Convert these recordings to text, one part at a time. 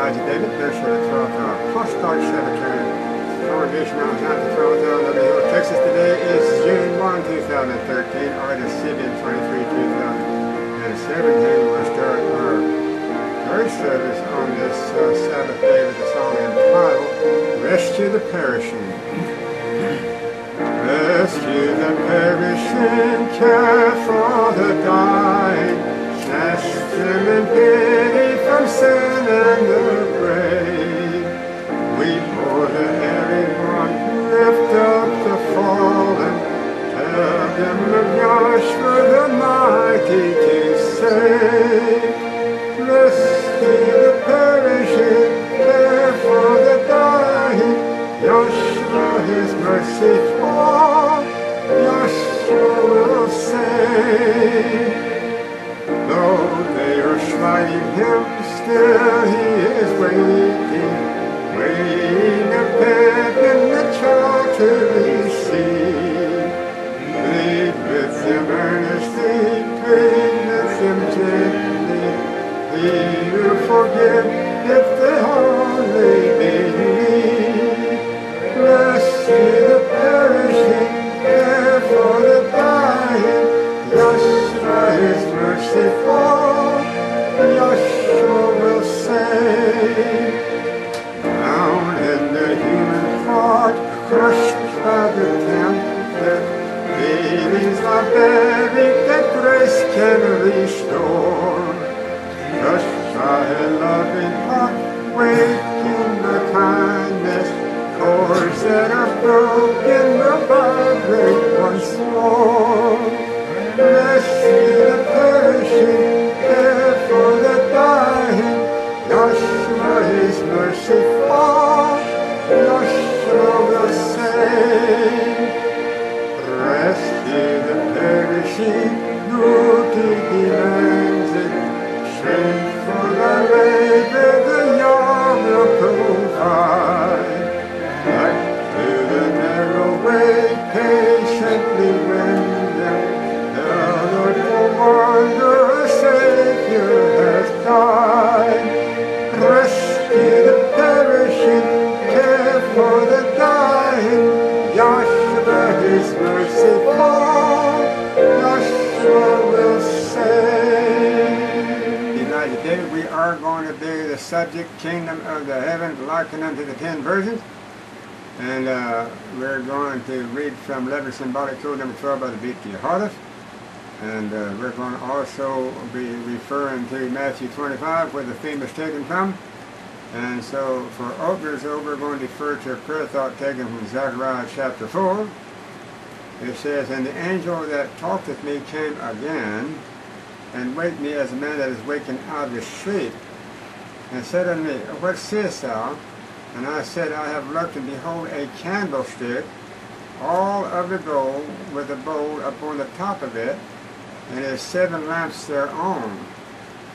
Elijah David, bishop of the 12th Apostolic Cemetery Congregation on the 12th of Hill, Texas. Today is June 1, 2013, or it is Sibian 23, 2017. We'll start our third service on this Sabbath day with the song entitled Rescue the Perishing. Rescue the perishing, care for the dying, snatch them in pity from sin and the grave. Weep for the erring one, lift up the fallen, tell them of Yahshua the mighty to save. Rescue the perishing, care for the dying, Yahshua his mercy for, Yahshua will save. Though they are slighting him, still he is waiting, waiting a in the child to receive. Plead with them earnestly, plead with them gently, he will forgive if they only believe. Rescue the perishing, care for the dying, Yahshua is merciful, Yahshua will save. Down in the human heart, crushed by the tempter, feelings are buried that grace can restore. Crushed by a loving heart, waking the kindness, cords that are broken will vibrate once more. Rescue the perishing, care for the dying, Yahshua is merciful, Yahshua will save. Rescue the perishing, duty demands it, strength for the labor the Yah will provide. Back to the narrow way, patiently wend them, the Lord will wander, a Savior has died. Rescue the perishing, care for the dying, Yahshua is merciful, Yahshua will save. United Day, we are going to do the subject, Kingdom of the Heavens, likened unto the 10 virgins. And we're going to read from Letter Symbolic Code number 12 by the B.T. Hardeth. And we're going to also be referring to Matthew 25, where the theme is taken from. And so for openers, we're going to refer to a prayer thought taken from Zechariah chapter 4. It says, And the angel that talked with me came again, and waked me as a man that is wakened out of his sleep, and said unto me, What seest thou? And I said, I have looked, and behold, a candlestick, all of the gold, with a bowl upon the top of it, and his 7 lamps thereon,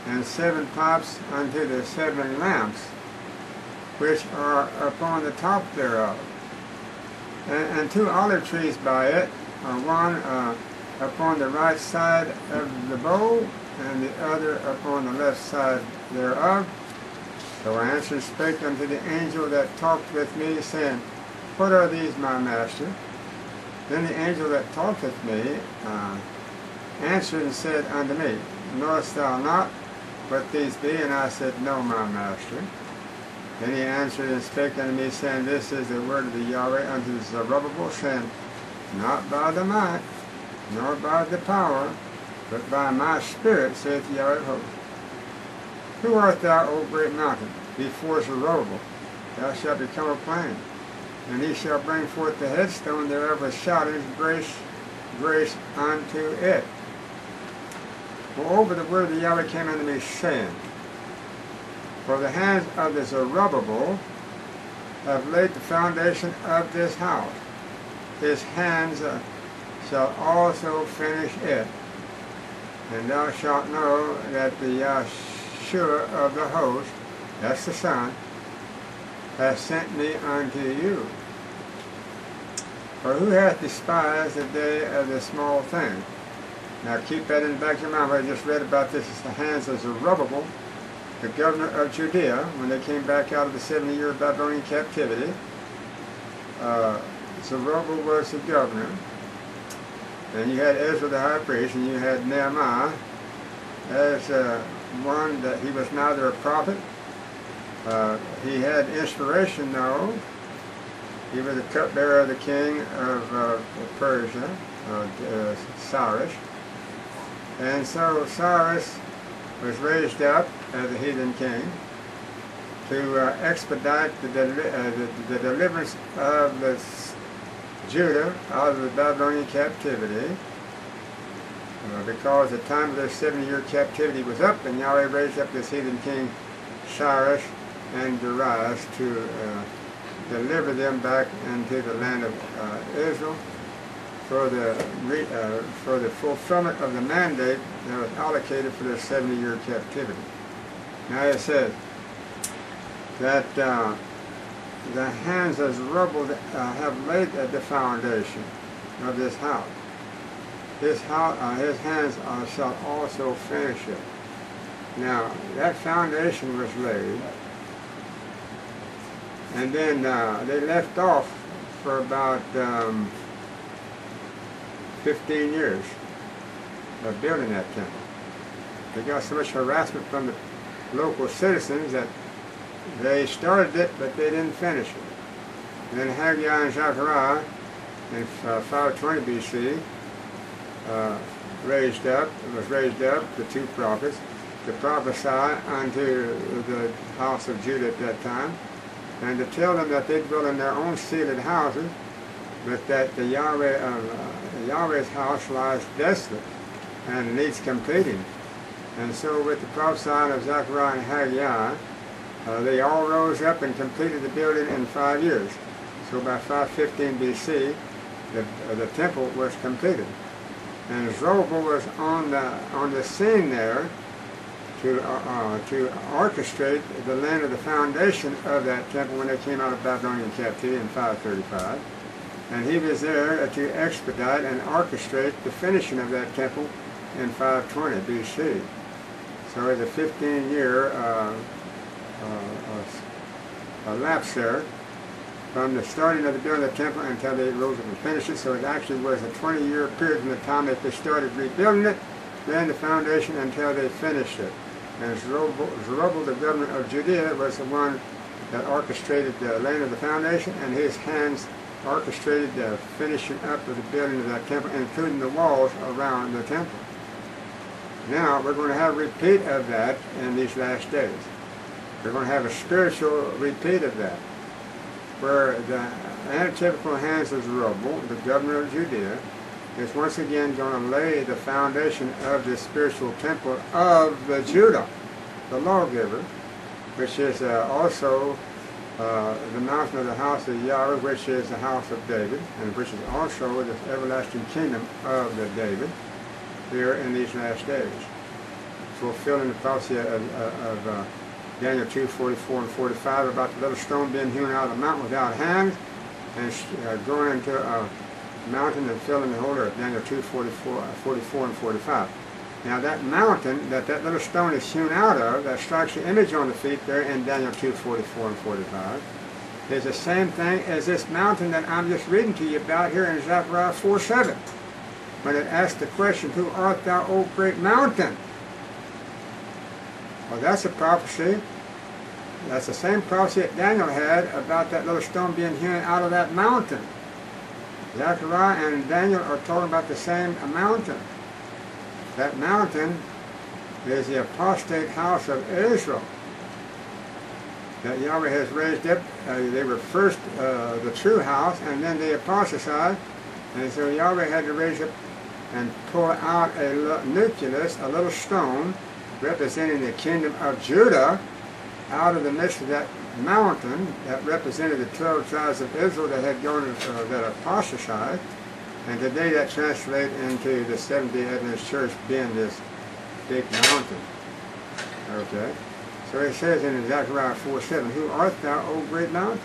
and 7 pipes unto the 7 lamps, which are upon the top thereof. And 2 olive trees by it, one upon the right side of the bowl, and the other upon the left side thereof. So I answered and spake unto the angel that talked with me, saying, What are these, my master? Then the angel that talked with me answered and said unto me, Knowest thou not what these be? And I said, No, my master. Then he answered and spake unto me, saying, This is the word of the Yahweh unto Zerubbabel, saying, Not by the might, nor by the power, but by my spirit, saith the Yahweh of hosts. Who art thou, O great mountain? Before Zerubbabel thou shalt become a plain, and he shall bring forth the headstone thereof with shoutings, grace, grace unto it. Moreover, the word of the Yahweh came unto me, saying, For the hands of the Zerubbabel have laid the foundation of this house. His hands shall also finish it. And thou shalt know that the Yahshua of the host, that's the Son, has sent me unto you. For who hath despised the day of the small thing? Now keep that in the back of your mind. What I just read about this is the hands of Zerubbabel the governor of Judea, when they came back out of the 70-year Babylonian captivity. Zerubbabel was the governor, and you had Ezra the high priest, and you had Nehemiah as one that he was neither a prophet. He had inspiration, though. He was the cupbearer of the king of Persia, Cyrus. And so Cyrus was raised up as a heathen king to expedite the deliverance of Judah out of the Babylonian captivity, because the time of their 70-year captivity was up, and Yahweh raised up this heathen king Cyrus and Darius to deliver them back into the land of Israel for the fulfillment of the mandate that was allocated for their 70-year captivity. Now it says that the hands of Zerubbabel have laid the foundation of this house. His hands shall also finish it. Now, that foundation was laid, and then they left off for about 15 years of building that temple. They got so much harassment from the local citizens that they started it, but they didn't finish it. And then Haggai and Zechariah in 520 BC was raised up, the two prophets, to prophesy unto the house of Judah at that time, and to tell them that they dwell in their own seated houses, but that the Yahweh's house lies desolate and needs completing. And so with the prophesying of Zechariah and Haggai, they all rose up and completed the building in 5 years. So by 515 BC, the temple was completed. And Zerubbabel was on the scene there to orchestrate the laying of the foundation of that temple when they came out of Babylonian captivity in 535. And he was there to expedite and orchestrate the finishing of that temple in 520 BC. So it's a 15-year lapse there from the starting of the building of the temple until they rose up and finished it. So it actually was a 20-year period from the time that they started rebuilding it, laying the foundation, until they finished it. And Zerubbabel, the governor of Judea, was the one that orchestrated the laying of the foundation, and his hands orchestrated the finishing up of the building of that temple, including the walls around the temple. Now, we're going to have a repeat of that in these last days. We're going to have a spiritual repeat of that, where the antitypical hands of Zerubbabel, the governor of Judea, is once again going to lay the foundation of the spiritual temple of the Judah, the lawgiver, which is also the mountain of the house of Yahweh, which is the house of David, and which is also the everlasting kingdom of the David here in these last days, fulfilling the prophecy of Daniel 2, 44 and 45 about the little stone being hewn out of the mountain without hands and going into a mountain and filling the whole earth, Daniel 2, 44 and 45. Now that mountain that little stone is hewn out of, that strikes the image on the feet there in Daniel 2, 44 and 45, is the same thing as this mountain that I'm just reading to you about here in Zechariah 4:7. When it asks the question, "Who art thou, O great mountain?" Well, that's a prophecy. That's the same prophecy that Daniel had about that little stone being hewn out of that mountain. Zechariah and Daniel are talking about the same mountain. That mountain is the apostate house of Israel that Yahweh has raised up. They were first the true house, and then they apostatized. And so Yahweh had to raise up and pull out a nucleus, a little stone, representing the kingdom of Judah, out of the midst of that mountain that represented the 12 tribes of Israel that had gone that apostatized, and today that translates into the Seventh-day Adventist Church being this big mountain. Okay, so it says in Zechariah 4:7, "Who art thou, O great mountain?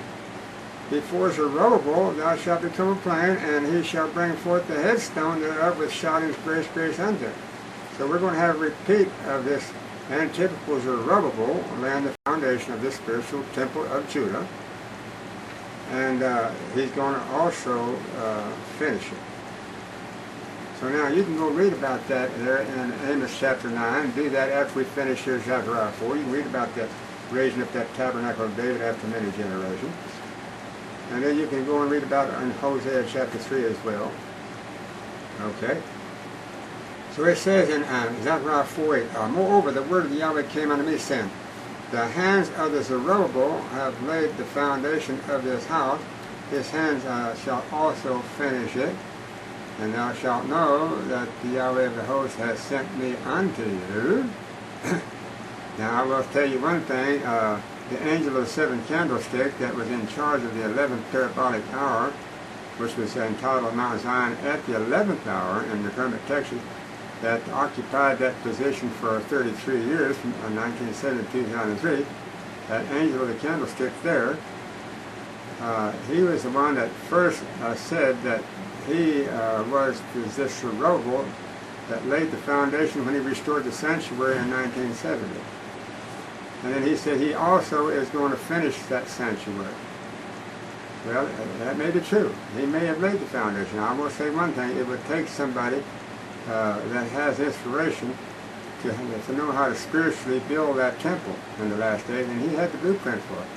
Before Zerubbabel thou shalt become a plain, and he shall bring forth the headstone thereof with shoutings, grace, grace unto him." So we're going to have a repeat of this and typical Zerubbabel laying the foundation of this spiritual temple of Judah, and he's going to also finish it. So now you can go read about that there in Amos chapter 9. Do that after we finish here Zechariah 4. You can read about that, raising up that tabernacle of David after many generations. And then you can go and read about it in Hosea chapter 3 as well. Okay. So it says in Zechariah 4:8, moreover, the word of Yahweh came unto me, saying, the hands of the Zerubbabel have laid the foundation of this house. His hands shall also finish it. And thou shalt know that the Yahweh of the host has sent me unto you. Now I will tell you one thing. The angel of the seven candlesticks that was in charge of the 11th parabolic hour, which was entitled Mount Zion at the 11th hour in the Kermit, Texas, that occupied that position for 33 years from 1970 to 2003, that angel of the candlesticks there, he was the one that first said that he was this Zerubbabel that laid the foundation when he restored the sanctuary in 1970. And then he said he also is going to finish that sanctuary. Well, that may be true. He may have laid the foundation. I will say one thing. It would take somebody that has inspiration to know how to spiritually build that temple in the last days, and he had the blueprint for it.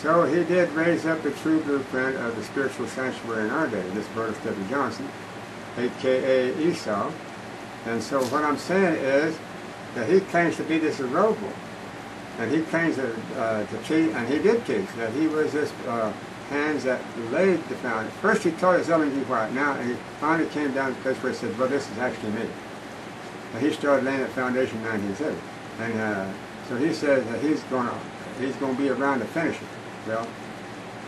So he did raise up the true blueprint of the spiritual sanctuary in our day, this Brother Stephen Johnson, a.k.a. Esau. And so what I'm saying is that he claims to be this Zerubbabel, and he claims to teach, and he did teach, that he was this hands that laid the foundation. First he taught his Ellen G. White. Now he finally came down to the place where he said, well, this is actually me. And he started laying that foundation in 1970. And so he says that he's going to be around to finish it. Well,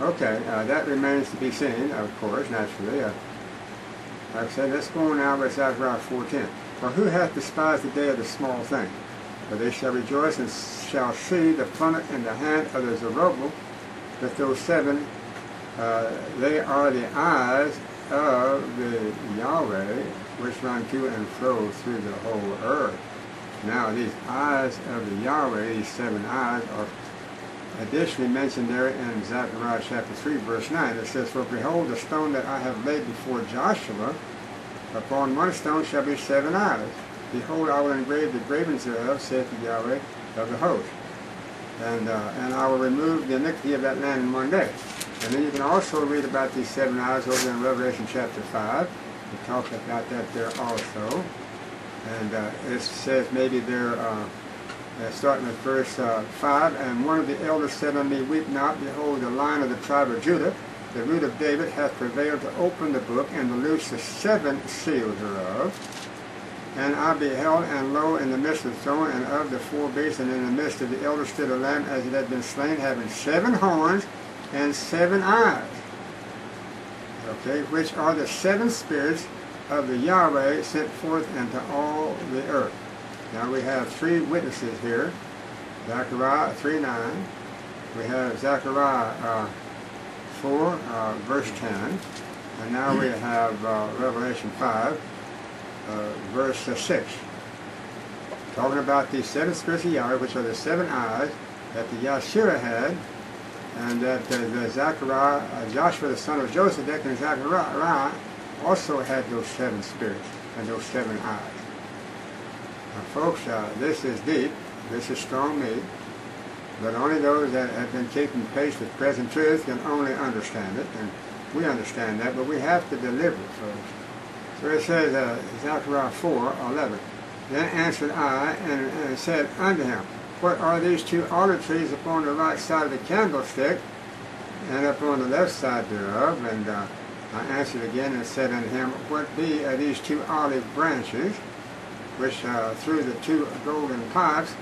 okay, that remains to be seen, of course, naturally. Like I said, let's go on now with Zechariah 4:10. For who hath despised the day of the small thing? For they shall rejoice and shall see the plummet in the hand of the Zerubbabel, that those seven, they are the eyes of the Yahweh, which run to and fro through the whole earth. Now, these eyes of the Yahweh, these seven eyes, are additionally mentioned there in Zechariah chapter 3, verse 9. It says, for behold, the stone that I have laid before Joshua, upon one stone shall be seven eyes. Behold, I will engrave the gravings thereof, saith the Yahweh of the host. And I will remove the iniquity of that land in one day. And then you can also read about these seven eyes over in Revelation chapter 5. We talk about that there also. And it says maybe there, starting at verse 5, and one of the elders said unto me, weep not, behold, the Lion of the tribe of Judah, the root of David, hath prevailed to open the book and to loose the seven seals thereof. And I beheld, and lo, in the midst of the throne and of the four beasts, and in the midst of the elders stood a lamb as it had been slain, having 7 horns and 7 eyes. Okay, which are the 7 spirits of the Yahweh sent forth into all the earth. Now we have 3 witnesses here. Zechariah 3:9. We have Zechariah 4, verse 10. And now we have Revelation 5. Verse 6, talking about these 7 spirits of Yahweh, which are the 7 eyes that the Yeshua had, and that the Zechariah, Joshua the son of Joseph, and Zechariah also had those 7 spirits and those 7 eyes. Now, folks, this is deep, this is strong meat, but only those that have been keeping pace with present truth can only understand it, and we understand that, but we have to deliver it, folks. So it says, Zechariah 4:11. Then answered I, and said unto him, what are these 2 olive trees upon the right side of the candlestick, and upon the left side thereof? And I answered again and said unto him, what be these 2 olive branches, which through the 2 golden pipes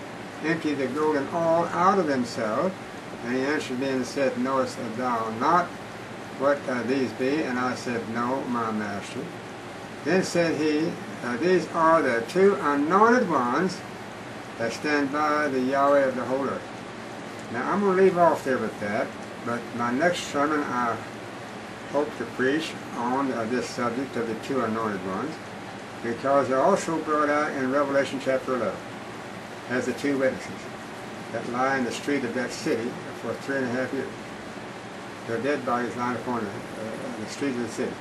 empty the golden oil out of themselves? And he answered me and said, knowest thou not what these be? And I said, no, my master. Then said he, these are the 2 anointed ones that stand by the Yahweh of the whole earth. Now I'm going to leave off there with that, but my next sermon I hope to preach on this subject of the 2 anointed ones, because they're also brought out in Revelation chapter 11. as the two witnesses that lie in the street of that city for 3.5 years. Their dead bodies lying upon the street of the city.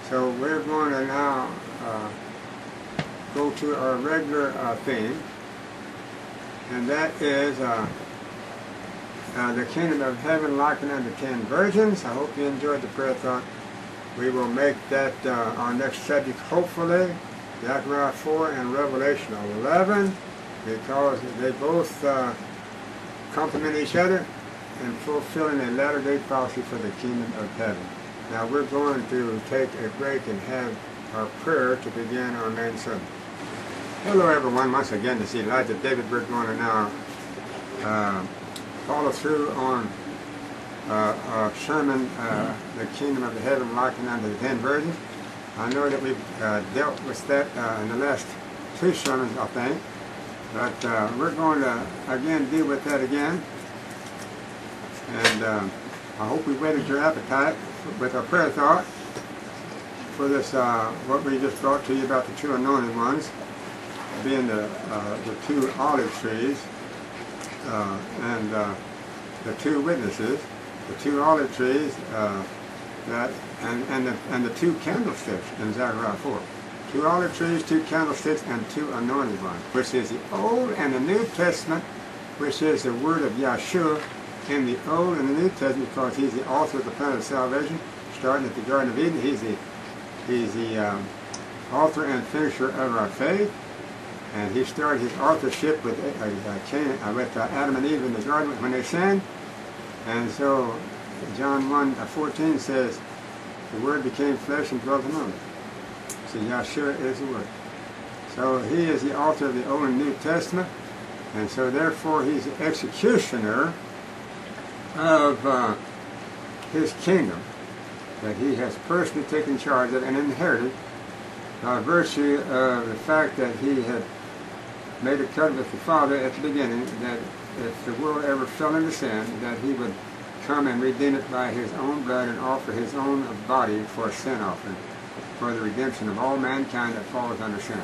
So we're going to now go to our regular theme, and that is the kingdom of heaven likened unto 10 virgins. I hope you enjoyed the prayer thought. We will make that our next subject, hopefully, Zechariah 4 and Revelation 11, because they both complement each other in fulfilling a latter-day prophecy for the kingdom of heaven. Now we're going to take a break and have our prayer to begin our main sermon. Hello everyone, once again this is Elijah David. We're going to now follow through on our sermon, The Kingdom of the Heaven Likened unto the 10 Virgins. I know that we've dealt with that in the last 2 sermons, I think, but we're going to again deal with that again. And I hope we whetted your appetite with our prayer thought for this, what we just brought to you about the 2 anointed ones, being the 2 olive trees and the 2 witnesses. The 2 olive trees and the 2 candlesticks in Zechariah 4. 2 olive trees, 2 candlesticks, and 2 anointed ones, which is the Old and the New Testament, which is the word of Yahshua in the Old and the New Testament, because he's the author of the plan of salvation, starting at the Garden of Eden. He's the author and finisher of our faith, and he started his authorship with Adam and Eve in the garden when they sinned. And so John 1:14 says, the Word became flesh and dwelt among us. So Yahshua is the Word. So he is the author of the Old and New Testament, and so therefore he's the executioner of his kingdom that he has personally taken charge of and inherited by virtue of the fact that he had made a covenant with the Father at the beginning that if the world ever fell into sin, that he would come and redeem it by his own blood and offer his own body for a sin offering, for the redemption of all mankind that falls under sin.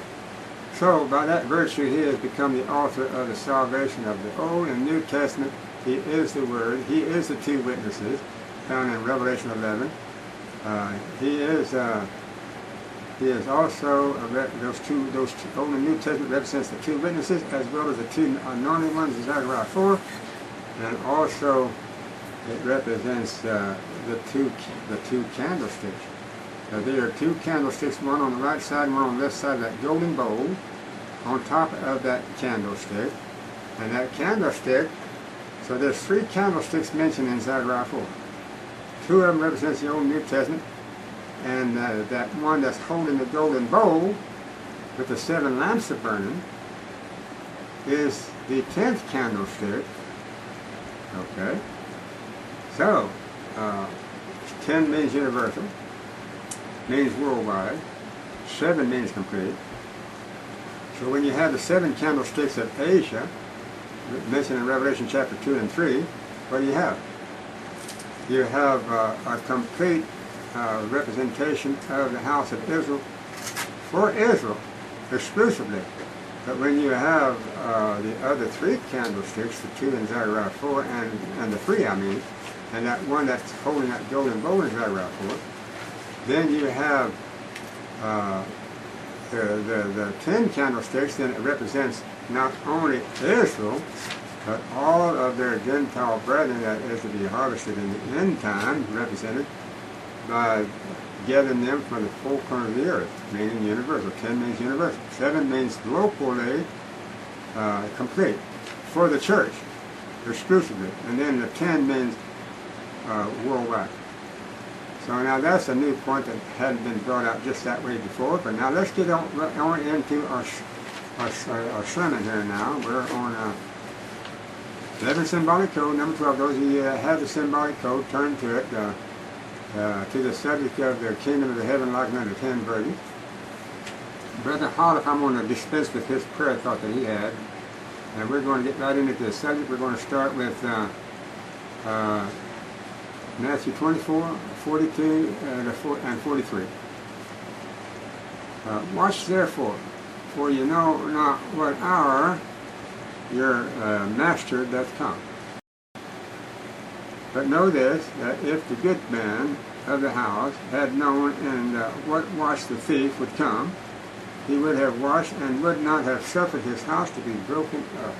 So by that virtue he has become the author of the salvation of the Old and New Testament. He is the Word. He is the 2 witnesses found in Revelation 11. He is also those two Old and New Testament represents the 2 witnesses as well as the 2 anointed ones in Zechariah 4, and also it represents the two candlesticks. There are 2 candlesticks, one on the right side and one on the left side of that golden bowl, on top of that candlestick, and that candlestick. So there's 3 candlesticks mentioned in Zechariah 4. 2 of them represents the Old and New Testament, and that one that's holding the golden bowl with the 7 lamps of burning is the 10th candlestick. Okay, so 10 means universal, means worldwide. 7 means complete. So when you have the 7 candlesticks of Asia mentioned in Revelation chapter 2 and 3, what do you have? You have a complete representation of the house of Israel for Israel exclusively. But when you have the other 3 candlesticks, the 2 in Zechariah 4 and the 3 and that one that's holding that golden bowl in Zechariah 4, then you have the 10 candlesticks. Then it represents not only Israel, but all of their Gentile brethren that is to be harvested in the end time, represented by gathering them from the 4 corners of the earth, meaning universal. 10 means universal. 7 means locally complete for the church, exclusively. And then the 10 means worldwide. So now that's a new point that hadn't been brought out just that way before. But now let's get on into our sermon here now. We're on 11 Symbolic Code, number 12. Those of you that have the Symbolic Code, turn to it, to the subject of the Kingdom of the Heaven Likened unto 10 Virgins. Brother Holliff, I'm going to dispense with his prayer thought that he had. And we're going to get right into the subject. We're going to start with Matthew 24, 42, and 43. Watch therefore, for you know not what hour your master doth come. But know this, that if the good man of the house had known and what watch the thief would come, he would have watched and would not have suffered his house to be broken up.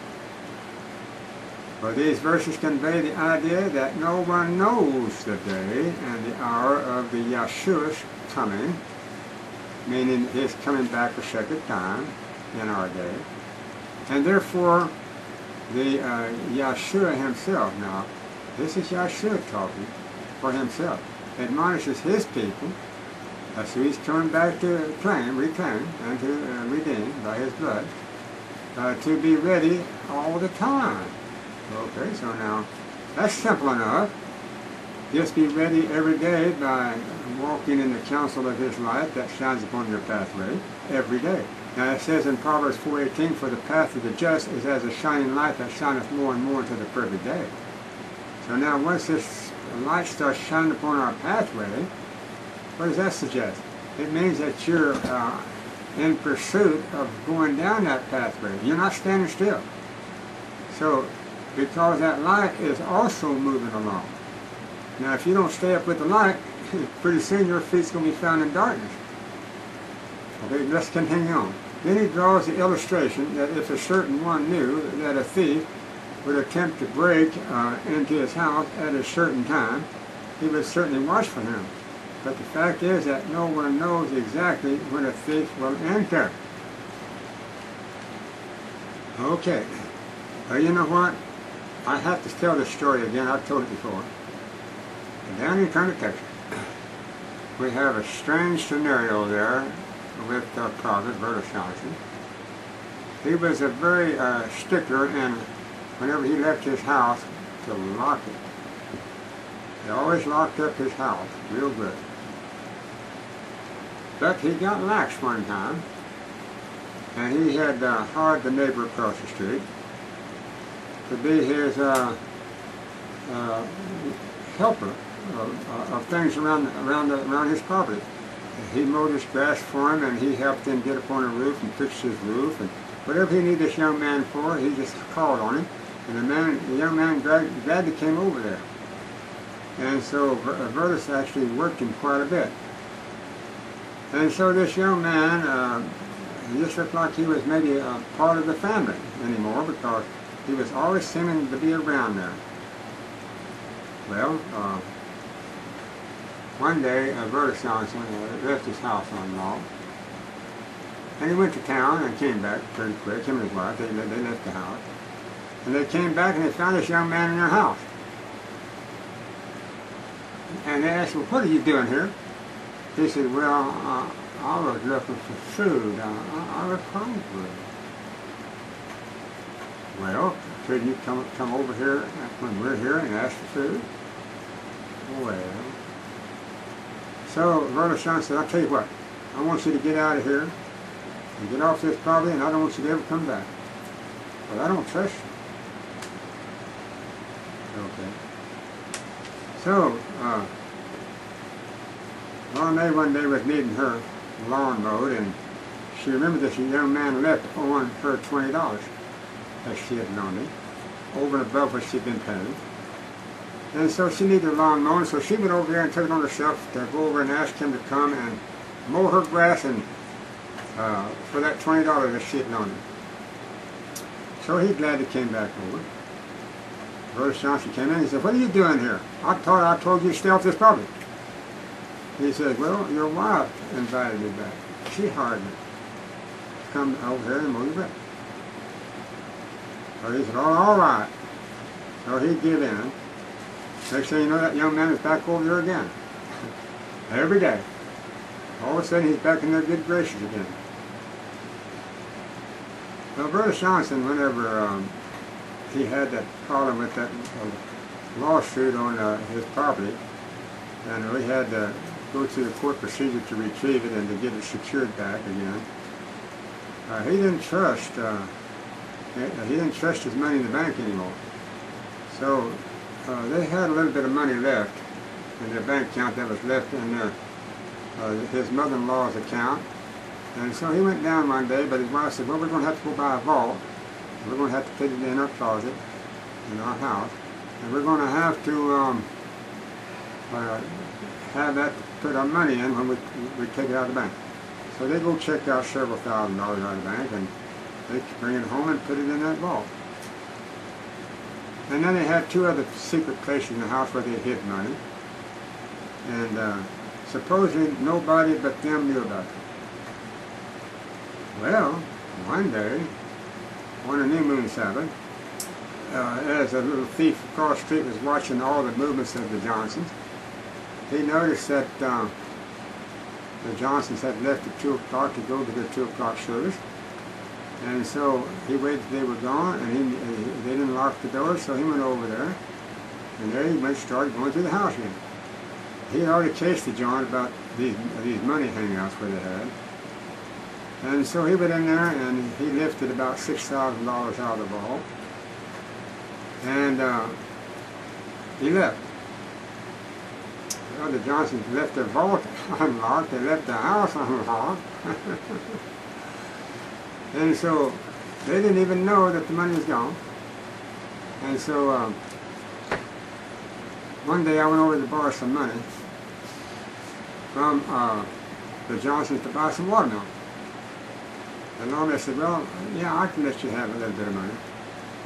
For these verses convey the idea that no one knows the day and the hour of the Yeshua's coming, meaning his coming back a second time in our day. And therefore, the Yeshua himself, now, this is Yeshua talking for himself, admonishes his people, so he's coming back to reclaim, and to redeem by his blood, to be ready all the time. Okay, so now, that's simple enough. Just be ready every day by walking in the counsel of his light that shines upon your pathway every day. Now it says in Proverbs 4:18, for the path of the just is as a shining light that shineth more and more until the perfect day. So now once this light starts shining upon our pathway, what does that suggest? It means that you're in pursuit of going down that pathway. You're not standing still. So, because that light is also moving along. Now if you don't stay up with the light, pretty soon your feet's going to be found in darkness. Okay, let's continue on. Then he draws the illustration that if a certain one knew that a thief would attempt to break into his house at a certain time, he would certainly watch for him. But the fact is that no one knows exactly when a thief will enter. Okay. You know what? I have to tell this story again. I've told it before. Down in Kindom, Texas, we have a strange scenario there with Prophet Vertus Johnson. He was a very stickler, and whenever he left his house, to lock it. He always locked up his house real good. But he got lax one time, and he had hired the neighbor across the street to be his helper of things around his property. He mowed his grass for him, and he helped him get up on the roof and fix his roof, and whatever he needed this young man for, he just called on him, and the young man gladly came over there. And so Vertus actually worked him quite a bit. And so this young man, he just looked like he was maybe a part of the family anymore, because he was always seeming to be around there. Well, one day, Vertus Johnson left his house unlocked, and he went to town and came back pretty quick. Him and his wife, they left the house. And they came back and they found this young man in their house. And they asked, well, what are you doing here? He said, well, I was looking for food. I was hungry. Well, could you come over here when we're here and ask for food? Well, so Vertus Johnson said, I'll tell you what, I want you to get out of here and get off this property, and I don't want you to ever come back. Well, I don't trust you. Okay. So, one day was needing her lawn mowed, and she remembered this young man left on her $20 that she had loaned him, over and above what she'd been paying. And so she needed a lawn mowing, so she went over there and took it on herself to go over and ask him to come and mow her grass and for that $20 that she had loaned him. So he gladly came back over. Vertus Johnson came in and he said, what are you doing here? I thought I told you to stay off this property. He said, well, your wife invited me back. She hired me to come over here and mow your grass. So he said, oh, all right. So he gave in. Next thing you know, that young man is back over there again. Every day. All of a sudden, he's back in their good graces again. Well, Vertus Johnson, whenever he had that problem with that lawsuit on his property, and we had to go through the court procedure to retrieve it and to get it secured back again, he didn't trust his money in the bank anymore. So they had a little bit of money left in their bank account that was left in his mother-in-law's account. And so he went down one day, but his wife said, well, we're going to have to go buy a vault We're going to have to put it in our closet in our house, and we're going to have to have that put our money in when we take it out of the bank. So they go check out several $1,000s out of the bank, and they bring it home and put it in that vault. And then they had two other secret places in the house where they hid money, and supposedly nobody but them knew about it. Well, one day, on a new moon Sabbath, as a little thief across the street was watching all the movements of the Johnsons, he noticed that the Johnsons had left at 2 o'clock to go to their 2 o'clock service. And so he waited till they were gone, and they didn't lock the door, so he went over there. And there he started going through the house again. He had already chased the joint about these money hangouts where they had. And so he went in there, and he lifted about $6,000 out of the vault. And he left. Well, the Johnsons left their vault unlocked. They left the house unlocked. And so they didn't even know that the money was gone. And so one day I went over to borrow some money from the Johnsons to buy some watermelon. And Norma said, well, yeah, I can let you have a little bit of money.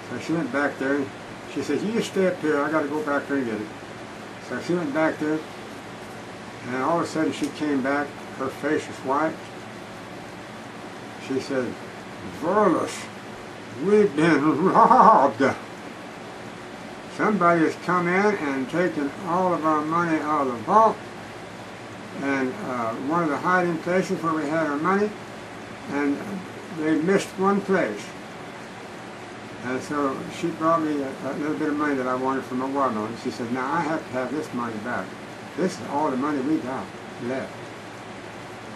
So she went back there, and she said, you just stay up here, I got to go back there and get it. So she went back there, and all of a sudden she came back, her face was white. She said, Vorlus, we've been robbed. Somebody has come in and taken all of our money out of the vault, and one of the hiding places where we had our money, and they missed one place. And so she brought me a little bit of money that I wanted from my watermelon. She said, now I have to have this money back. This is all the money we got left.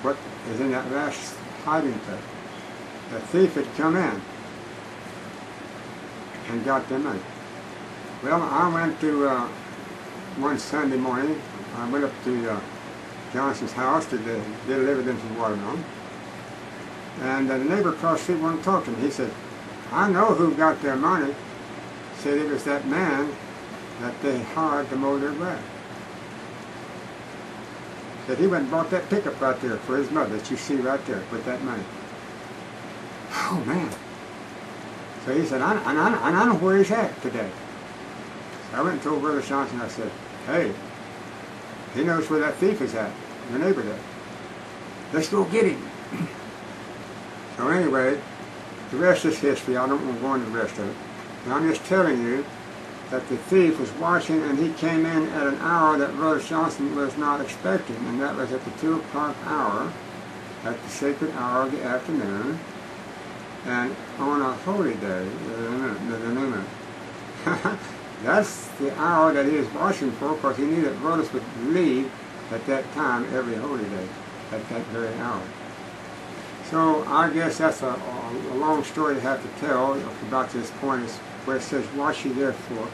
What is in that last hiding place? The thief had come in and got their money. Well, I went to, one Sunday morning, I went up to Johnson's house to deliver them some watermelon. And the neighbor across the street wanted to talk to me. He said, I know who got their money. He said it was that man that they hired to mow their grass. He said he went and bought that pickup right there for his mother that you see right there with that money. Oh, man. So he said, I know where he's at today. So I went and told Brother Johnson, I said, hey, he knows where that thief is at, your neighbor there. Let's go get him. So anyway, the rest is history. I don't want to go into the rest of it. But I'm just telling you that the thief was watching, and he came in at an hour that Brother Johnson was not expecting, and that was at the 2 o'clock hour, at the sacred hour of the afternoon, and on a holy day, the new moon. That's the hour that he was watching for, because he knew that brothers would leave at that time every holy day, at that very hour. So I guess that's a long story to have to tell about this point, is where it says, watch ye therefore,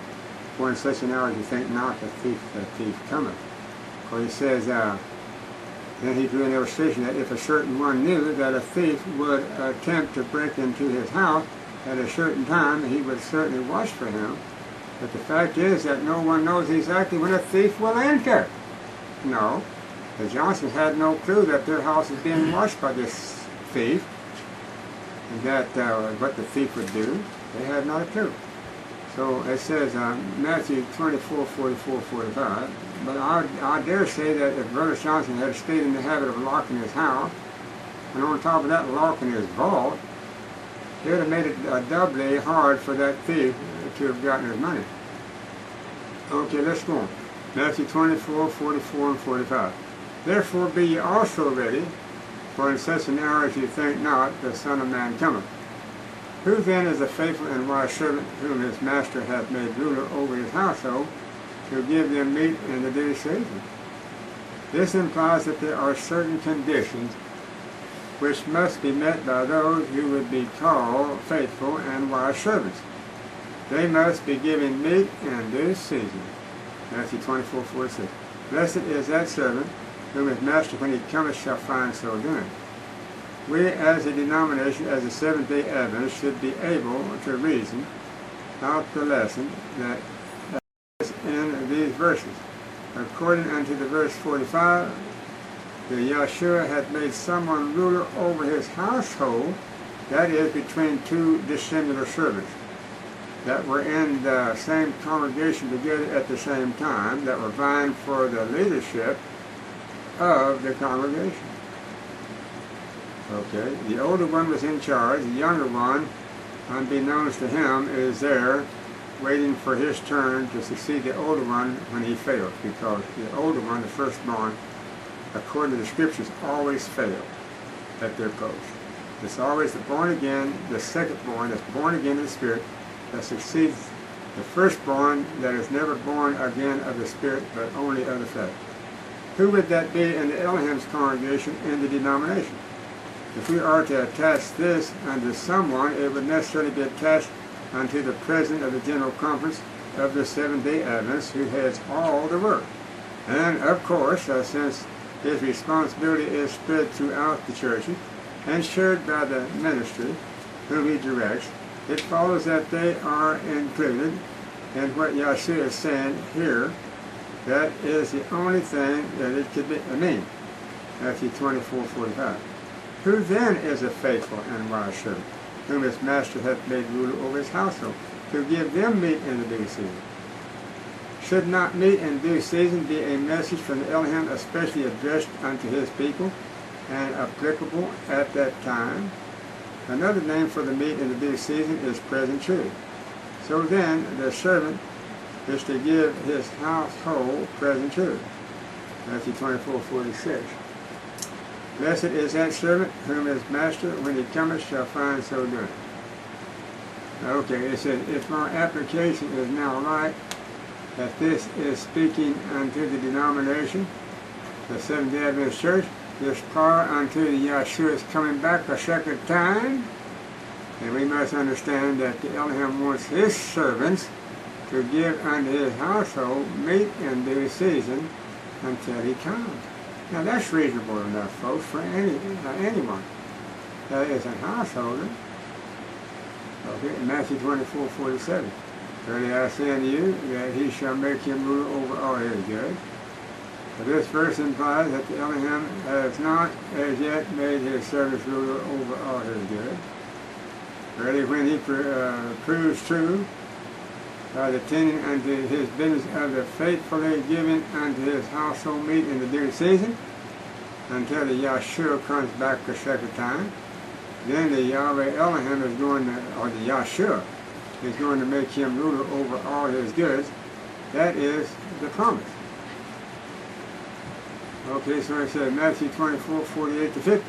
for in such an hour as you think not the thief cometh. For he says, then he drew an illustration that if a certain one knew that a thief would attempt to break into his house at a certain time, he would certainly watch for him. But the fact is that no one knows exactly when a thief will enter. No, the Johnsons had no clue that their house is being watched by this thief, and that what the thief would do. They had not a clue. So it says Matthew 24, 44, 45. But I dare say that if Brother Johnson had stayed in the habit of locking his house, and on top of that locking his vault, it would have made it doubly hard for that thief to have gotten his money. Okay, let's go on. Matthew 24, 44, and 45. Therefore be ye also ready, for in such an hour as you think not, the Son of Man cometh. Who then is a faithful and wise servant whom his master hath made ruler over his household, to give them meat in the due season? This implies that there are certain conditions which must be met by those who would be called faithful and wise servants. They must be given meat in due season. Matthew 24, 46. Blessed is that servant whom his master when he cometh shall find so doing. We as a denomination, as a Seventh-day Adventist, should be able to reason out the lesson that is in these verses. According unto the verse 45, the Yahshua had made someone ruler over his household, that is, between two dissimilar servants that were in the same congregation together at the same time, that were vying for the leadership of the congregation. Okay, the older one was in charge, the younger one, unbeknownst to him, is there waiting for his turn to succeed the older one when he fails, because the older one, the firstborn, according to the scriptures, always fail at their post. It's always the born again, the second-born, that's born again of the Spirit, that succeeds the firstborn that is never born again of the Spirit, but only of the flesh. Who would that be in the Elohim's congregation in the denomination? If we are to attach this unto someone, it would necessarily be attached unto the president of the General Conference of the Seventh-day Adventists, who has all the work. And of course, since his responsibility is spread throughout the churches and shared by the ministry whom he directs, it follows that they are included in what Yahshua is saying here. That is the only thing that it could be. Matthew 24:45. Who then is a faithful and wise servant, whom his master hath made ruler over his household, to give them meat in the due season? Should not meat in due season be a message from the Elohim, especially addressed unto his people and applicable at that time? Another name for the meat in the due season is present truth. So then, the servant is to give his household present truth. Matthew 24:46. Blessed is that servant whom his master, when he cometh, shall find so doing. Okay, it says, if my application is now right, that this is speaking unto the denomination, the Seventh-day Adventist Church, this prior unto the Yahshua's coming back a second time, and we must understand that the Elohim wants his servants to give unto his household meat in due season until he comes. Now that's reasonable enough, folks, for anyone that is a householder. Okay, in Matthew 24:47. Verily I say unto you, that he shall make him ruler over all his goods. But this verse implies that the Elohim has not as yet made his servants ruler over all his goods. Verily when he proves true, by the tending unto his business of the faithfully giving unto his household meat in the due season, until the Yahshua comes back a second time, then the Yahweh Elohim is going to, or the Yahshua, is going to make him ruler over all his goods. That is the promise. Okay, so it says Matthew 24:48-50.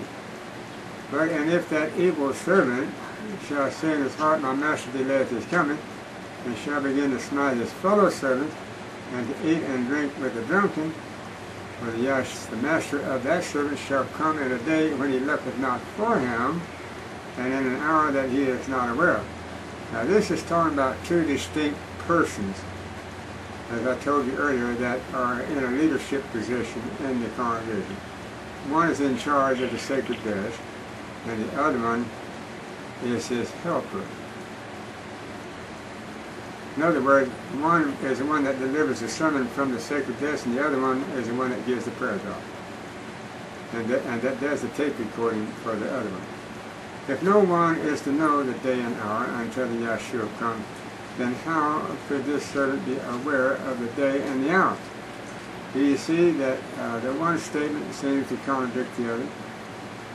But and if that evil servant shall say in his heart, my master delayeth his coming, and shall begin to smite his fellow servants, and to eat and drink with the drunken, for the master of that servant shall come in a day when he looketh not for him, and in an hour that he is not aware of. Now this is talking about two distinct persons, as I told you earlier, that are in a leadership position in the congregation. One is in charge of the sacred desk, and the other one is his helper. In other words, one is the one that delivers the sermon from the sacred desk, and the other one is the one that gives the prayers off. And that does the tape recording for the other one. If no one is to know the day and hour until the Yahshua comes, then how could this servant be aware of the day and the hour? Do you see that the one statement seems to contradict the other?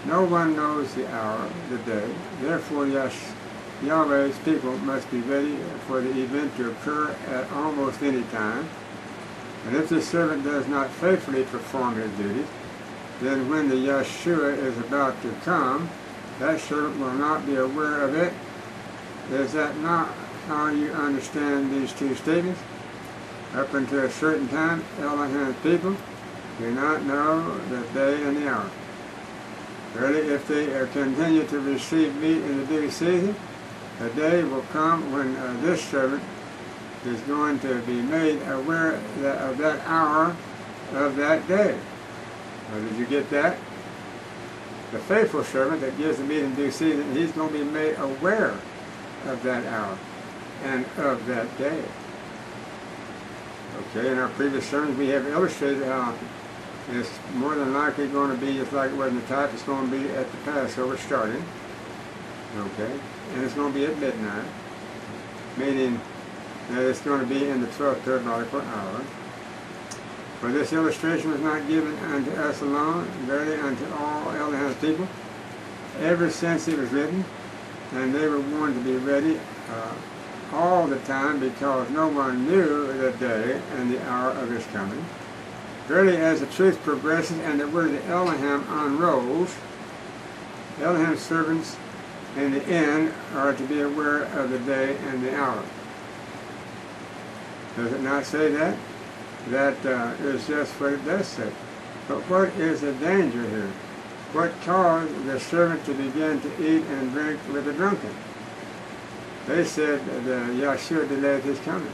No one knows the hour, the day. Therefore, Yahweh's people must be ready for the event to occur at almost any time. And if the servant does not faithfully perform his duties, then when the Yahshua is about to come, that servant will not be aware of it. Is that not how you understand these two statements? Up until a certain time, Elohim's people do not know the day and the hour. Really, if they continue to receive meat in the due season, a day will come when this servant is going to be made aware of that hour of that day. Did you get that? the faithful servant that gives the meat in due season, he's going to be made aware of that hour and of that day. Okay, in our previous sermons we have illustrated how it's more than likely going to be just like it was in the type. It's going to be at the Passover starting. Okay, and it's going to be at midnight, meaning that it's going to be in the 12th periodical hour. For this illustration was not given unto us alone, verily unto all Elohim's people, ever since it was written, and they were warned to be ready all the time, because no one knew the day and the hour of his coming. Verily, as the truth progresses and the word of Elohim unrolls, Elohim's servants in the end are to be aware of the day and the hour. Does it not say that? That is just what it does say. But what is the danger here? What caused the servant to begin to eat and drink with the drunken? They said that Yahshua delayed his coming.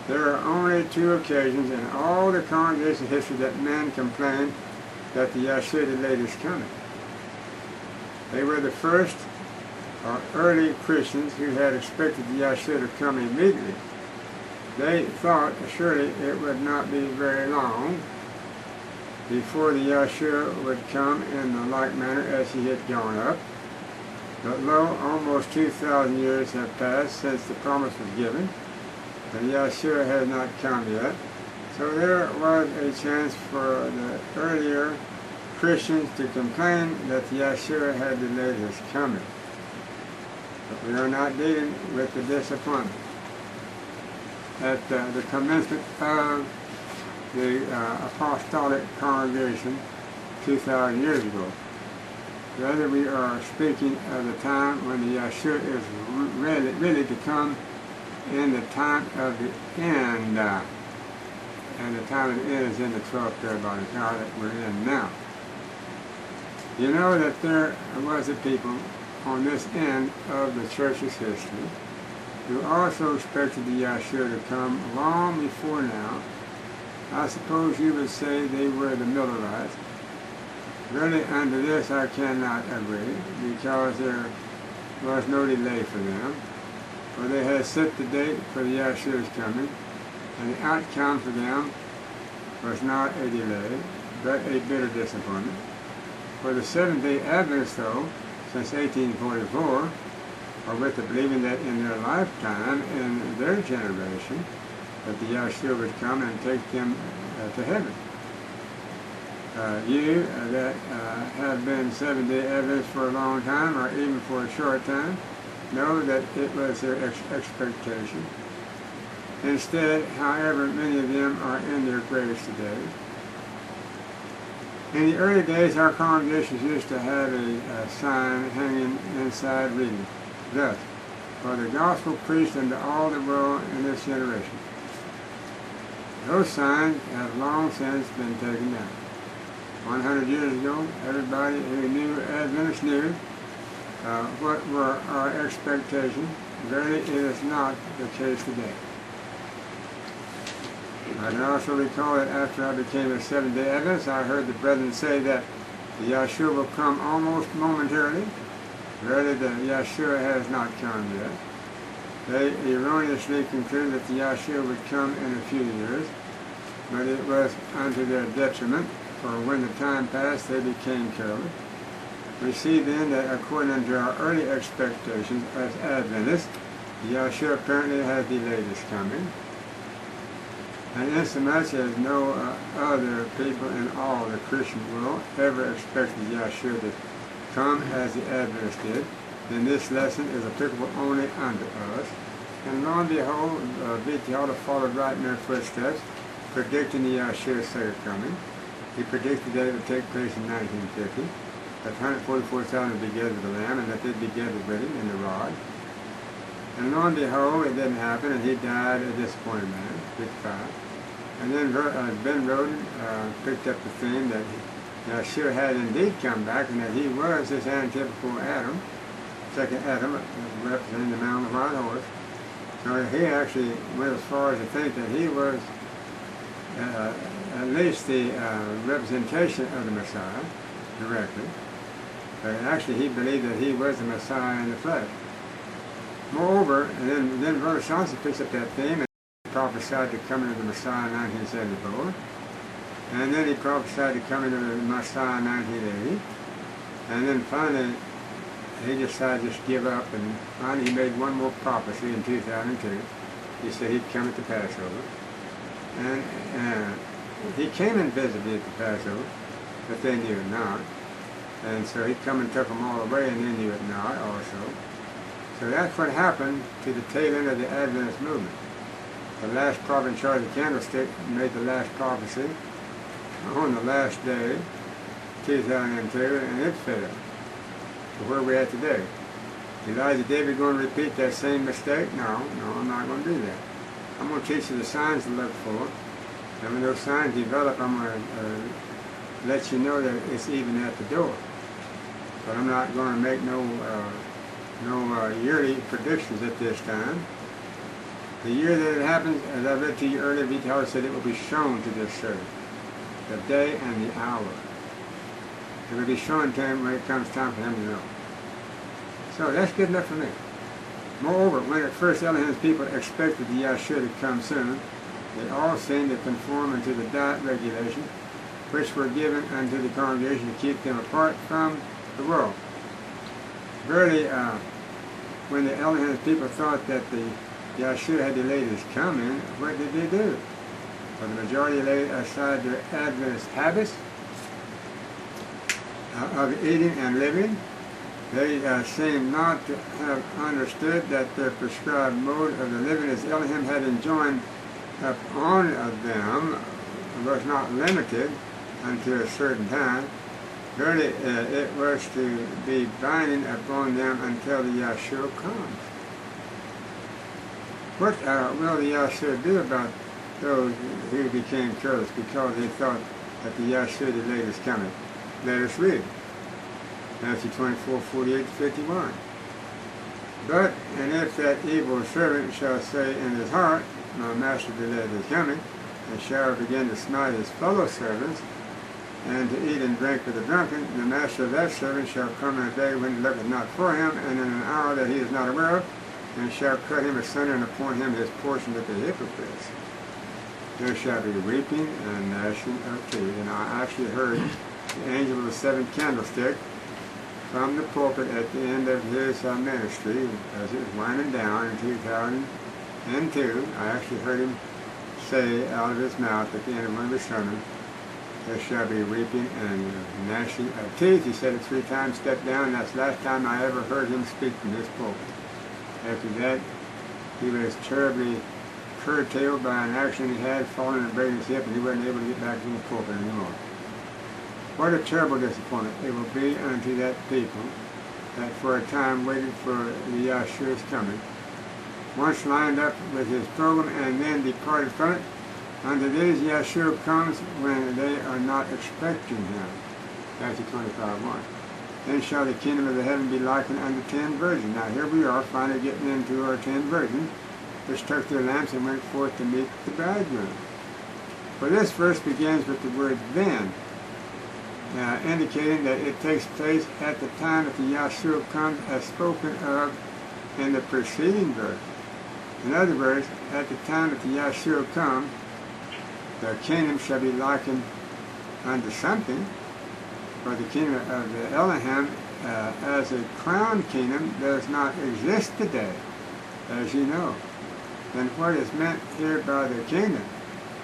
There are only two occasions in all the congregation history that men complained that the Yahshua delayed his coming. They were the first or early Christians who had expected the Yahshua to come immediately. They thought surely it would not be very long before the Yahshua would come in the like manner as he had gone up. But lo, almost 2,000 years have passed since the promise was given, and Yahshua has not come yet. So there was a chance for the earlier Christians to complain that the Yahshua had delayed his coming. But we are not dealing with the disappointment. At the commencement of the apostolic congregation 2,000 years ago. Rather, we are speaking of the time when the Yahshua is really to come in the time of the end. And the time of the end is in the 12th periodic hour that we're in now. You know that there was a people on this end of the church's history who also expected the Yahshua to come long before now. I suppose you would say they were the Millerites. Really, under this I cannot agree, because there was no delay for them, for they had set the date for the Yahshua's coming, and the outcome for them was not a delay, but a bitter disappointment. For the Seventh-day Adventists, though, since 1844, are with the believing that in their lifetime, in their generation, that the Yahshua would come and take them to heaven. You that have been Seventh-day Adventists for a long time, or even for a short time, know that it was their expectation. Instead, however, many of them are in their graves today. In the early days, our congregations used to have a sign hanging inside reading, thus, for the gospel preached unto all the world in this generation. Those signs have long since been taken down. 100 years ago, everybody who knew Adventists knew what were our expectations. Verily, it is not the case today. I can also recall that after I became a Seventh-day Adventist, I heard the brethren say that the Yahshua will come almost momentarily. Verily, the Yahshua has not come yet. They erroneously concluded that the Yahshua would come in a few years, but it was unto their detriment, for when the time passed, they became careless. We see then that according to our early expectations as Adventists, the Yahshua apparently has delayed his coming. And insomuch as no other people in all the Christian world ever expected Yahshua to come as the Adventists did, then this lesson is applicable only unto us. And lo and behold, Vidyalda followed right in their footsteps, predicting the Yahshua's second coming. He predicted that it would take place in 1950, that 144,000 would be gathered to the Lamb, and that they'd be gathered with him in the rod. And lo and behold, it didn't happen, and he died a disappointed man, 55. And then Ben Roden picked up the theme that Yahshua had indeed come back, and that he was this antitypical Adam, second Adam, representing the man on the white horse. So he actually went as far as to think that he was at least the representation of the Messiah directly. But actually he believed that he was the Messiah in the flesh. Moreover, and then Brother Johnson picks up that theme and prophesied the coming of the Messiah in 1974. And then he prophesied the coming of the Messiah in 1980. And then finally, he decided to just give up, and finally he made one more prophecy in 2002. He said he'd come at the Passover. And he came invisibly at the Passover, but they knew it not. And so he come and took them all away, and they knew it not also. So that's what happened to the tail end of the Adventist movement. The last prophet in charge of the candlestick made the last prophecy on the last day, 2002, and it failed. So where are we at today? Elijah David going to repeat that same mistake? No, I'm not going to do that. I'm going to teach you the signs to look for, and when those signs develop, I'm going to let you know that it's even at the door. But I'm not going to make no yearly predictions at this time. The year that it happens, as I read to you earlier, Vital said it will be shown to this servant, the day and the hour. It will be shown to him when it comes time for him to know. So that's good enough for me. Moreover, when at first Elohim's people expected the Yahshua to come soon, they all seemed to conform unto the diet regulations which were given unto the congregation to keep them apart from the world. Verily, when the Elohim's people thought that the Yahshua had delayed his coming, what did they do? Well, the majority laid aside their Adventist habits of eating and living. They seem not to have understood that their prescribed mode of the living as Elohim had enjoined upon them was not limited until a certain time. Verily, it was to be binding upon them until the Yahshua comes. What will the Yahshua do about those who became careless because they thought that the Yahshua delayed his coming? Let us read. Matthew 24:48-51. But, and if that evil servant shall say in his heart, my master delayed his coming, and shall begin to smite his fellow servants, and to eat and drink with the drunken, the master of that servant shall come in a day when he looketh not for him, and in an hour that he is not aware of, and shall cut him asunder and appoint him his portion with the hypocrites. There shall be weeping and gnashing of teeth. And I actually heard the angel of the seventh candlestick from the pulpit at the end of his ministry, as it was winding down in 2002. I actually heard him say out of his mouth at the end of one of his sermons, there shall be weeping and gnashing of teeth. He said it 3 times, stepped down, and that's the last time I ever heard him speak from this pulpit. After that, he was terribly curtailed by an accident he had, falling and breaking his hip, and he wasn't able to get back in the pulpit anymore. What a terrible disappointment it will be unto that people that for a time waited for the Yahshua's coming, once lined up with his program and then departed from it. Unto these Yahshua comes when they are not expecting him. Matthew 25:1. Then shall the kingdom of the heaven be likened unto 10 virgins. Now here we are, finally getting into our 10 virgins, which took their lamps and went forth to meet the bridegroom. For this verse begins with the word then, indicating that it takes place at the time that the Yahshua comes as spoken of in the preceding verse. In other words, at the time that the Yahshua comes, the kingdom shall be likened unto something, for the kingdom of the Elohim as a crown kingdom does not exist today, as you know. Then what is meant here by the kingdom?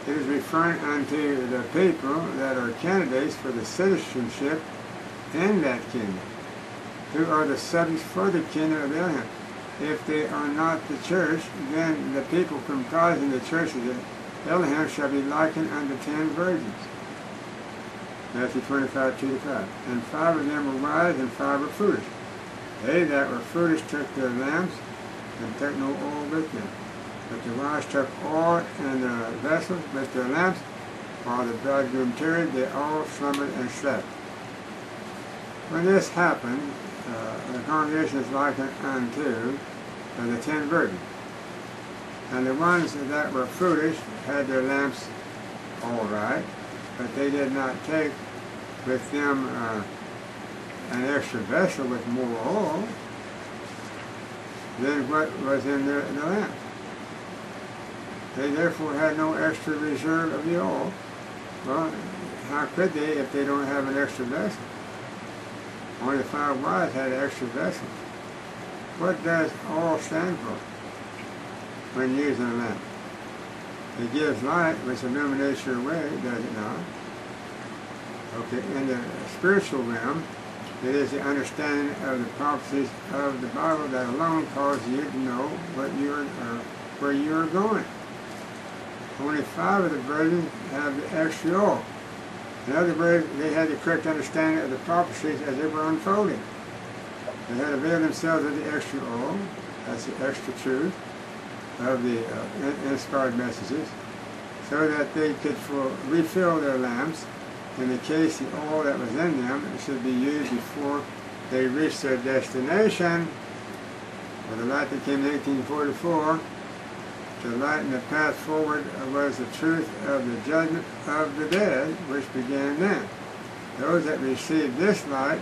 It is referring unto the people that are candidates for the citizenship in that kingdom, who are the subjects for the kingdom of Elohim. If they are not the church, then the people comprising the church of the Elohim shall be likened unto 10 virgins. Matthew 25:2-5. And 5 of them were wise, and 5 were foolish. They that were foolish took their lamps, and took no oil with them. But the wise took oil in the vessels with their lamps. While the bridegroom tarried, they all slumbered and slept. When this happened, the congregation is likened unto the 10 virgins. And the ones that were foolish had their lamps all right, but they did not take with them an extra vessel with more oil than what was in the lamp. They therefore had no extra reserve of the oil. Well, how could they if they don't have an extra vessel? Only the 5 wise had an extra vessel. What does oil stand for when using a lamp? It gives light, which illuminates your way, does it not? Okay, in the spiritual realm, it is the understanding of the prophecies of the Bible that alone causes you to know where you are going. Only 5 of the virgins have the extra oil. In other words, they had the correct understanding of the prophecies as they were unfolding. They had availed themselves of the extra oil, that's the extra truth of the inspired messages, so that they could refill their lamps in the case the oil that was in them should be used before they reached their destination. For the light that came in 1844, to lighten the path forward was the truth of the judgment of the dead, which began then. Those that received this light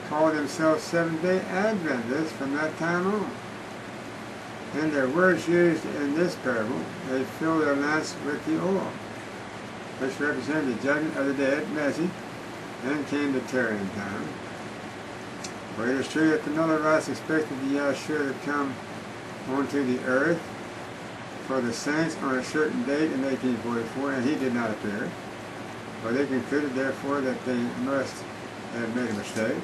called themselves Seventh-day Adventists from that time on. In their words used in this parable, they filled their lamps with the oil, which represented the judgment of the dead message. Then came the tarrying time. For it is true that the Millerites expected the Yahshua to come onto the earth for the saints on a certain date in 1844, and he did not appear. For they concluded, therefore, that they must have made a mistake,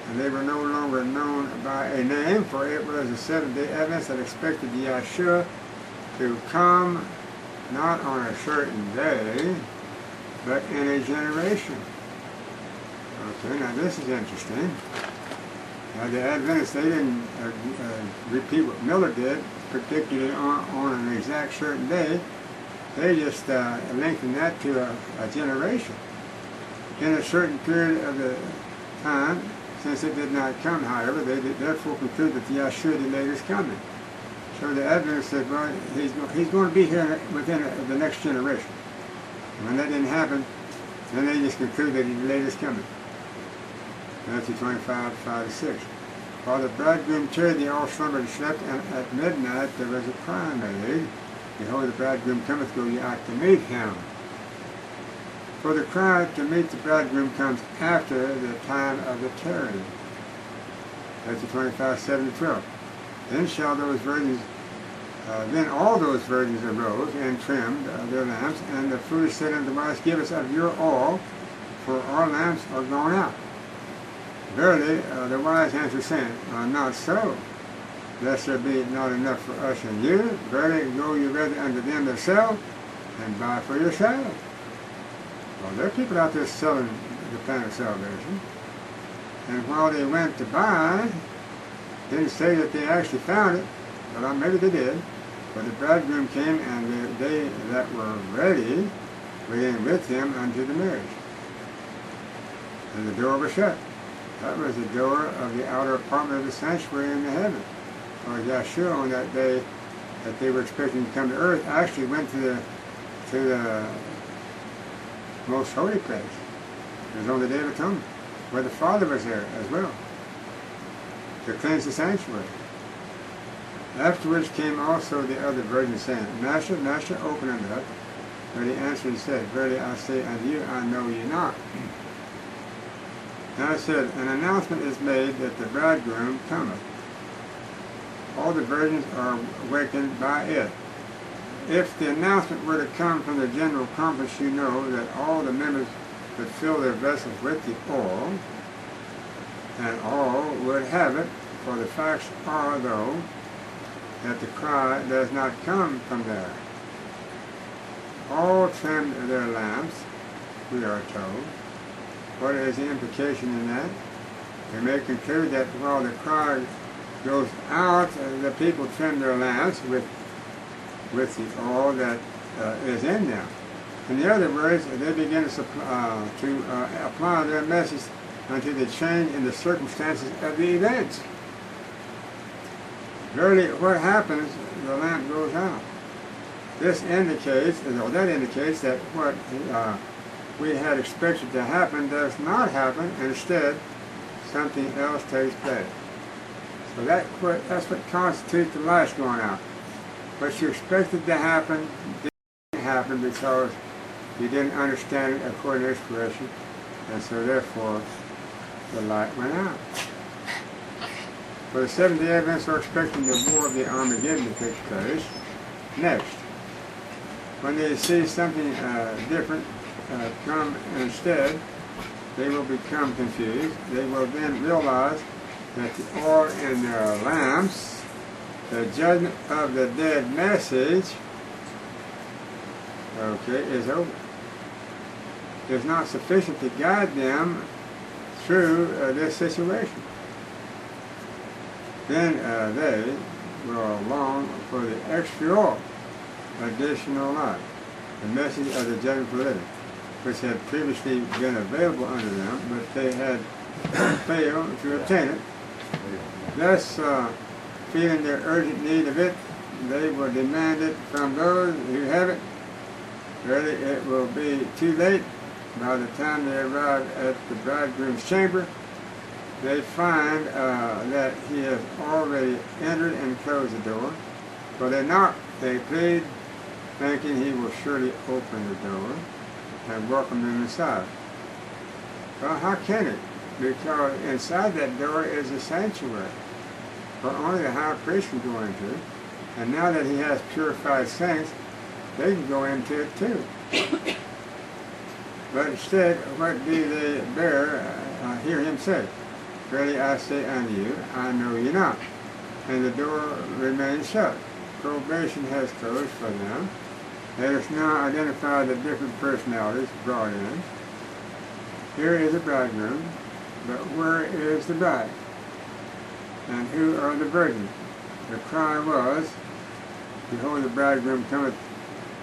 and they were no longer known by a name, for it was the Seventh-day Adventists that expected the Yahshua to come not on a certain day, but in a generation. Okay, now this is interesting. Now the Adventists, they didn't repeat what Miller did, predicted it on an exact certain day. They just lengthened that to a generation. In a certain period of the time, since it did not come, however, they did therefore conclude that the Yahshua delayed his coming. So the Adventists said, well, he's going to be here within the next generation. And when that didn't happen, then they just concluded that he delayed his coming. Matthew 25, 5-6. While the bridegroom tarried, they all slumbered and slept, and at midnight there was a cry made, Behold, the bridegroom cometh, go ye out to meet him. For the cry to meet the bridegroom comes after the time of the tarrying. Matthew 25, 7-12. Then shall those virgins, then all those virgins arose and trimmed their lamps, and the foolish said unto the wise, Give us of your oil, for our lamps are gone out. Verily, the wise answered, saying, Not so, lest there be not enough for us and you. Verily, go you rather unto them that sell, and buy for yourselves. Well, there are people out there selling the plan of salvation. And while they went to buy, didn't say that they actually found it, but maybe they did. But the bridegroom came, and they that were ready went in with him unto the marriage. And the door was shut. That was the door of the outer apartment of the sanctuary in the heaven. Or Yahshua, on that day that they were expecting to come to earth, actually went to the most holy place. It was on the Day of Atonement, where the Father was there as well, to cleanse the sanctuary. Afterwards came also the other virgins, saying, Master, Master, open unto us. But he answered and said, Verily I say unto you, I know you not. Now I said, an announcement is made that the bridegroom cometh. All the virgins are awakened by it. If the announcement were to come from the general conference, you know that all the members would fill their vessels with the oil, and all would have it, for the facts are, though, that the cry does not come from there. All trimmed their lamps, we are told. What is the implication in that? We may conclude that while the cry goes out, the people trim their lamps with the oil that is in them. In other words, they begin to apply their message unto the change in the circumstances of the events. Verily, what happens, the lamp goes out. This indicates, or that indicates that what we had expected to happen does not happen. Instead, something else takes place. So that's what constitutes the lights going out. What you expected to happen didn't happen because you didn't understand it according to expression, and so therefore the light went out. For the Seventh-day Adventists are expecting the war of the Armageddon to take place next. When they see something different come instead, they will become confused. They will then realize that the oil in their lamps, the judgment of the dead message, is over. Is not sufficient to guide them through this situation. Then they will long for the extra oil, additional life, the message of the judgment for the living, which had previously been available unto them, but they had failed to obtain it. Thus, feeling their urgent need of it, they will demand it from those who have it. Really, it will be too late. By the time they arrive at the bridegroom's chamber, they find that he has already entered and closed the door. For they knock, they plead, thinking he will surely open the door and welcome them inside. Well, how can it? Because inside that door is a sanctuary, where only the high priest can go into. And now that he has purified saints, they can go into it too. But instead, what do they hear him say? Verily I say unto you, I know you not. And the door remains shut. Probation has closed for them. Let us now identify the different personalities brought in. Here is the bridegroom, but where is the bride? And who are the virgins? The cry was, behold, the bridegroom cometh.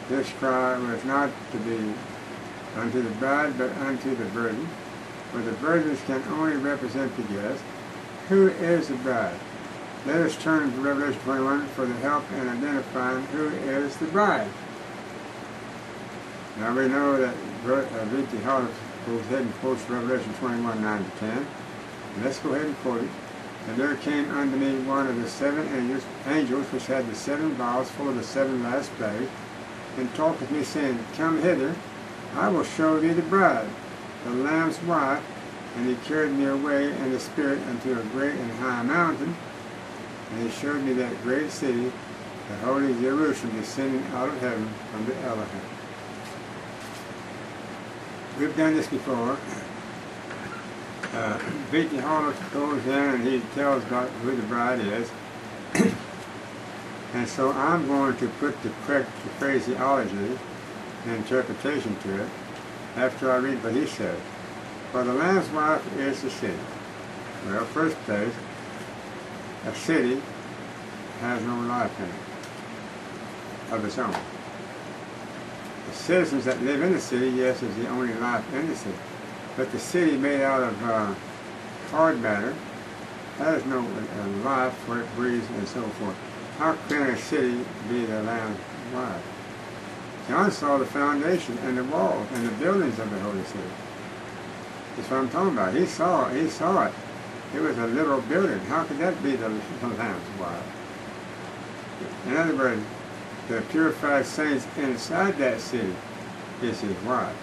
This cry was not to be unto the bride, but unto the virgin. For the virgins can only represent the guest. Who is the bride? Let us turn to Revelation 21 for the help in identifying who is the bride. Now we know that V.T. Hollis goes ahead and quotes Revelation 21, 9 to 10. Let's go ahead and quote it. And there came unto me one of the seven angels which had the seven vials full of the seven last plagues, and talked with me, saying, Come hither, I will show thee the bride, the Lamb's wife. And he carried me away in the spirit unto a great and high mountain, and he showed me that great city, the holy Jerusalem, descending out of heaven from the Elohim. We've done this before. V.T. Hollis goes in and he tells about who the bride is. And so I'm going to put the correct phraseology and interpretation to it after I read what he says. For the Lamb's wife is the city. Well, first place, a city has no life in it of its own. The citizens that live in the city, yes, is the only life in the city. But the city made out of hard matter has no life for it breathes and so forth. How can a city be the Lamb's wife? John saw the foundation and the walls and the buildings of the holy city. That's what I'm talking about. He saw it. It was a literal building. How could that be the Lamb's wife? In other words, the purified saints inside that city is his wife.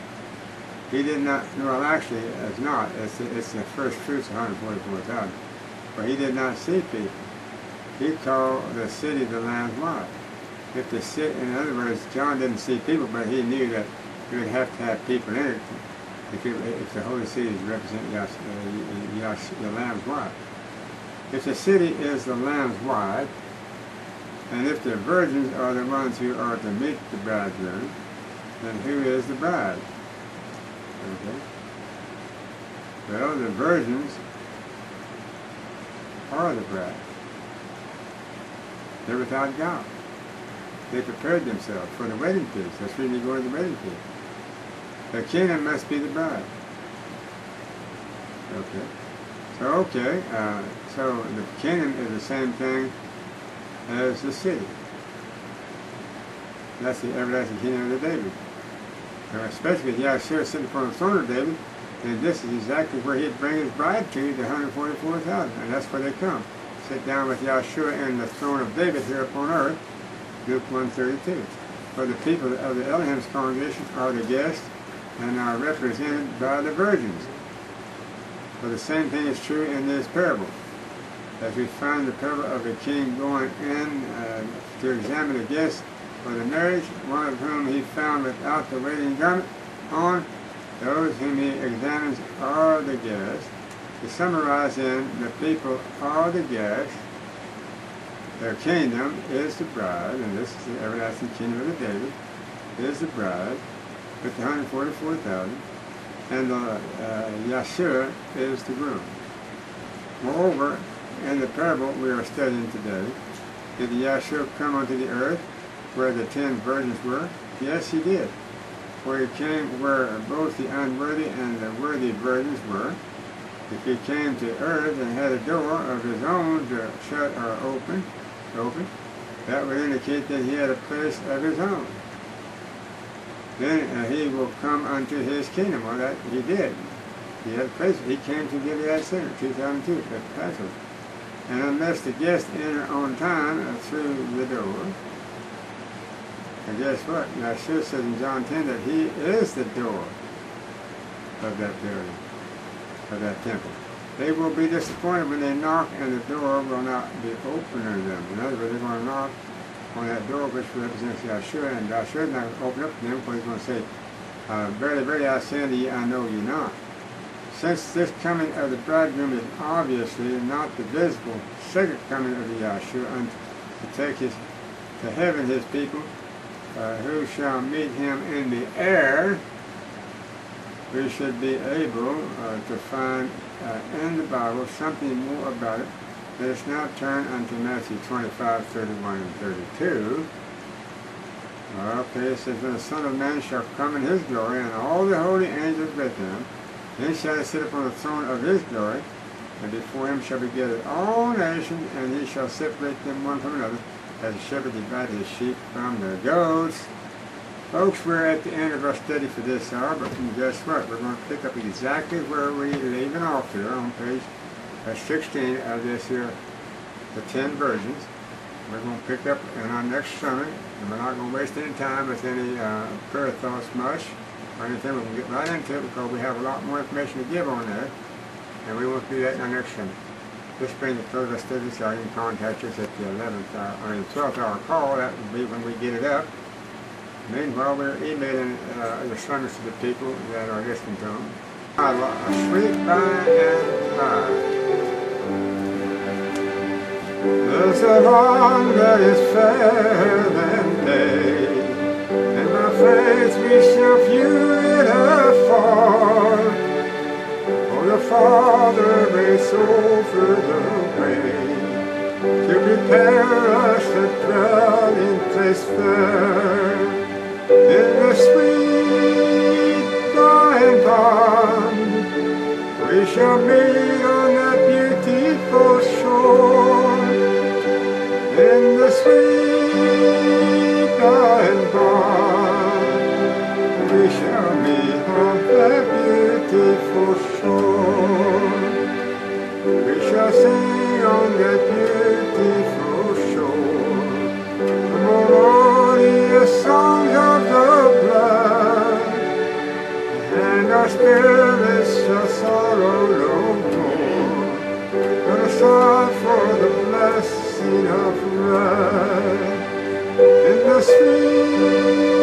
He did not, well actually it's not, it's the first fruits of 144,000. But he did not see people. He called the city the Lamb's wife. If the city, in other words, John didn't see people, but he knew that you would have to have people in it if the holy city is representing the Lamb's wife. If the city is the Lamb's wife, and if the virgins are the ones who are to meet the bridegroom, then who is the bride? Okay. Well, the virgins are the bride. They're without God. They prepared themselves for the wedding feast. That's when you go to the wedding feast. The kingdom must be the bride. Okay. So the kingdom is the same thing as the city. That's the everlasting kingdom of David. Especially with Yahshua sitting upon the throne of David, and this is exactly where he'd bring his bride to, the 144,000. And that's where they come. Sit down with Yahshua in the throne of David here upon earth, Luke 1:32. For the people of the Elohim's congregation are the guests and are represented by the virgins. For the same thing is true in this parable. As we find the parable of a king going in to examine the guests for the marriage, one of whom he found without the wedding garment on, those whom he examines are the guests. To summarize then, the people are the guests, their kingdom is the bride, and this is the everlasting kingdom of David, is the bride, with the 144,000, and Yahshua is the groom. Moreover, in the parable we are studying today, did Yahshua come onto the earth where the 10 virgins were? Yes, he did. For he came where both the unworthy and the worthy virgins were. If he came to earth and had a door of his own to shut or open, that would indicate that he had a place of his own. Then he will come unto his kingdom. Well, that he did. He had a place. He came to Gilead Center, 2002, at the Passover. And unless the guests enter on time through the door, and guess what? Yahshua said in John 10 that he is the door of that building, of that temple. They will be disappointed when they knock and the door will not be open to them. In other words, they're going to knock on that door which represents Yahshua, and Yahshua is not going to open up to them because he's going to say, verily, verily, I say unto you, I know you not. Since this coming of the bridegroom is obviously not the visible second coming of the Yahshua to take to heaven his people, who shall meet him in the air, we should be able to find in the Bible something more about it. Let us now turn unto Matthew 25, 31 and 32. Okay, it says, when the Son of Man shall come in his glory, and all the holy angels with him, then shall he sit upon the throne of his glory, and before him shall be gathered all nations, and he shall separate them one from another, as a shepherd divides his sheep from the goats. Folks, we're at the end of our study for this hour, but guess what? We're going to pick up exactly where we leaving off here on page 16 of this here, the 10 virgins. We're going to pick up in our next sermon, and we're not going to waste any time with any prayer thoughts much or anything. We're going to get right into it because we have a lot more information to give on that, and we won't do that in our next sermon. This brings the close of our study, so you can contact us at the 11th hour, or the 12th hour call. That will be when we get it up. Meanwhile, we're emailing the sermons to the people that are listening to them. Sweet by and by. There's a dawn that is fair than day, and by faith we shall view it afar. For the Father is over the way to prepare us a dwelling place there. In the sweet by and by, we shall meet on that beautiful shore. In the sweet by and by, we shall meet on that beautiful shore. We shall sing on that beautiful shore the melodious songs of the blood, and our spirits shall sorrow no more, but sigh for the blessing of rest in the sweet